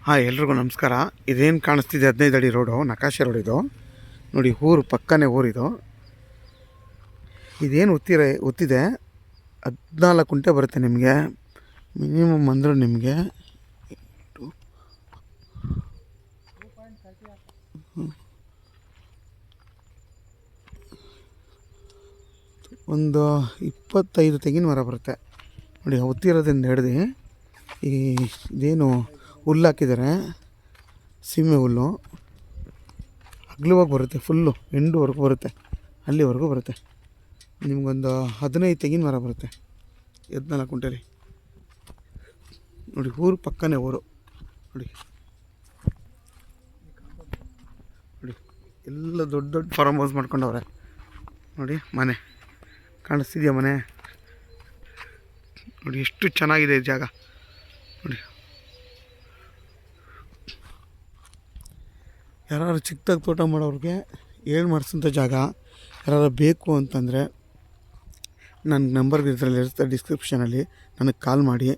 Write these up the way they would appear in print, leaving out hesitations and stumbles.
ಹಾಂ, ಎಲ್ರಿಗೂ ನಮಸ್ಕಾರ. ಇದೇನು ಕಾಣಿಸ್ತಿದೆ 15 ಅಡಿ ರೋಡು, ನಕಾಶೆ ರೋಡ್ ಇದು ನೋಡಿ. ಊರು ಪಕ್ಕನೇ ಊರಿದು. ಇದೇನು ಒತ್ತಿದೆ 14 ಕುಂಟೆ ಬರುತ್ತೆ ನಿಮಗೆ ಮಿನಿಮಮ್. ಅಂದರೂ ನಿಮಗೆ ಒಂದು 25 ತೆಂಗಿನ ಮರ ಬರುತ್ತೆ ನೋಡಿ. ಒತ್ತಿರೋದ್ರಿಂದ ಹಿಡ್ದು ಇದೇನು ಹುಲ್ಲು ಹಾಕಿದ್ದಾರೆ, ಸೀಮೆ ಹುಲ್ಲು ಅಗ್ಲವಾಗಿ ಬರುತ್ತೆ, ಫುಲ್ಲು ಎಂಡುವರೆಗೂ ಬರುತ್ತೆ, ಅಲ್ಲಿವರೆಗೂ ಬರುತ್ತೆ. ನಿಮಗೊಂದು 15 ತೆಂಗಿನ ಮರ ಬರುತ್ತೆ 14 ಕುಂಟೆಲಿ ನೋಡಿ. ಊರು ಪಕ್ಕನೇ ಊರು ನೋಡಿ. ನೋಡಿ ಎಲ್ಲ ದೊಡ್ಡ ದೊಡ್ಡ ಫಾರ್ಮ್ ಹೌಸ್ ಮಾಡ್ಕೊಂಡವ್ರೆ ನೋಡಿ. ಮನೆ ಕಾಣಿಸ್ತಿದೆಯಾ ಮನೆ ನೋಡಿ, ಎಷ್ಟು ಚೆನ್ನಾಗಿದೆ ಈ ಜಾಗ ನೋಡಿ. ಯಾರು ಚಿಕ್ಕದಾಗಿ ತೋಟ ಮಾಡೋರಿಗೆ ಏಳು ಮಾಡಿಸೋಂಥ ಜಾಗ ಯಾರು ಬೇಕು ಅಂತಂದರೆ ನನ್ನ ನಂಬರ್ಗೆ ಇದರಲ್ಲಿ ಇರುತ್ತೆ ಡಿಸ್ಕ್ರಿಪ್ಷನಲ್ಲಿ, ನನಗೆ ಕಾಲ್ ಮಾಡಿ.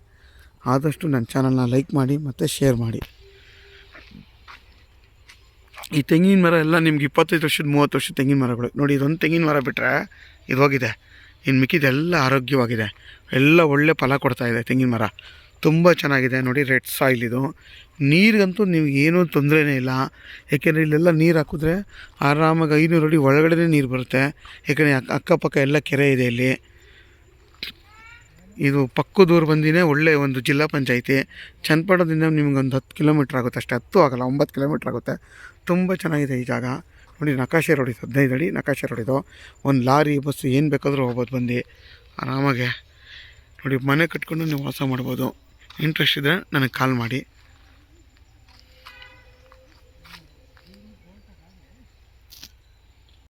ಆದಷ್ಟು ನನ್ನ ಚಾನಲ್ನ ಲೈಕ್ ಮಾಡಿ ಮತ್ತು ಶೇರ್ ಮಾಡಿ. ಈ ತೆಂಗಿನ ಮರ ಎಲ್ಲ ನಿಮ್ಗೆ 25 ವರ್ಷದ 30 ವರ್ಷದ ತೆಂಗಿನ ಮರಗಳು ನೋಡಿ. ಇದೊಂದು ತೆಂಗಿನ ಮರ ಬಿಟ್ಟರೆ ಇದು ಹೋಗಿದೆ, ಇನ್ನು ಮಿಕ್ಕಿದೆಲ್ಲ ಆರೋಗ್ಯವಾಗಿದೆ, ಎಲ್ಲ ಒಳ್ಳೆ ಫಲ ಕೊಡ್ತಾಯಿದೆ. ತೆಂಗಿನ ಮರ ತುಂಬ ಚೆನ್ನಾಗಿದೆ ನೋಡಿ. ರೆಡ್ ಸಾಯಿಲ್ ಇದು. ನೀರಿಗಂತೂ ನೀವು ಏನೂ ತೊಂದರೆನೇ ಇಲ್ಲ, ಏಕೆಂದರೆ ಇಲ್ಲೆಲ್ಲ ನೀರು ಹಾಕಿದ್ರೆ ಆರಾಮಾಗಿ 500 ಅಡಿ ಒಳಗಡೆ ನೀರು ಬರುತ್ತೆ. ಯಾಕೆಂದರೆ ಅಕ್ಕಪಕ್ಕ ಎಲ್ಲ ಕೆರೆ ಇದೆ ಇಲ್ಲಿ. ಇದು ಪಕ್ಕದೂರು ಬಂದಿನೇ ಒಳ್ಳೆಯ ಒಂದು ಜಿಲ್ಲಾ ಪಂಚಾಯಿತಿ. ಚನ್ನಪಟ್ಟಣದಿಂದ ನಿಮಗೊಂದು 10 ಕಿಲೋಮೀಟ್ರ್ ಆಗುತ್ತೆ ಅಷ್ಟೇ, 10 ಆಗಲ್ಲ 9 ಕಿಲೋಮೀಟ್ರ್ ಆಗುತ್ತೆ. ತುಂಬ ಚೆನ್ನಾಗಿದೆ ಈ ಜಾಗ ನೋಡಿ. ನಕಾಶೆ ರೋಡ್ ಇದು, 15 ಅಡಿ ನಕಾಶೆ ರೋಡ್ ಇದು. ಒಂದು ಲಾರಿ ಬಸ್ಸು ಏನು ಬೇಕಾದರೂ ಹೋಗ್ಬೋದು ಬಂದು ಆರಾಮಾಗೆ ನೋಡಿ. ಮನೆ ಕಟ್ಕೊಂಡು ನೀವು ವಾಸ ಮಾಡ್ಬೋದು. ಇಂಟ್ರೆಸ್ಟ್ ಇದ್ದರೆ ನನಗೆ ಕಾಲ್ ಮಾಡಿ.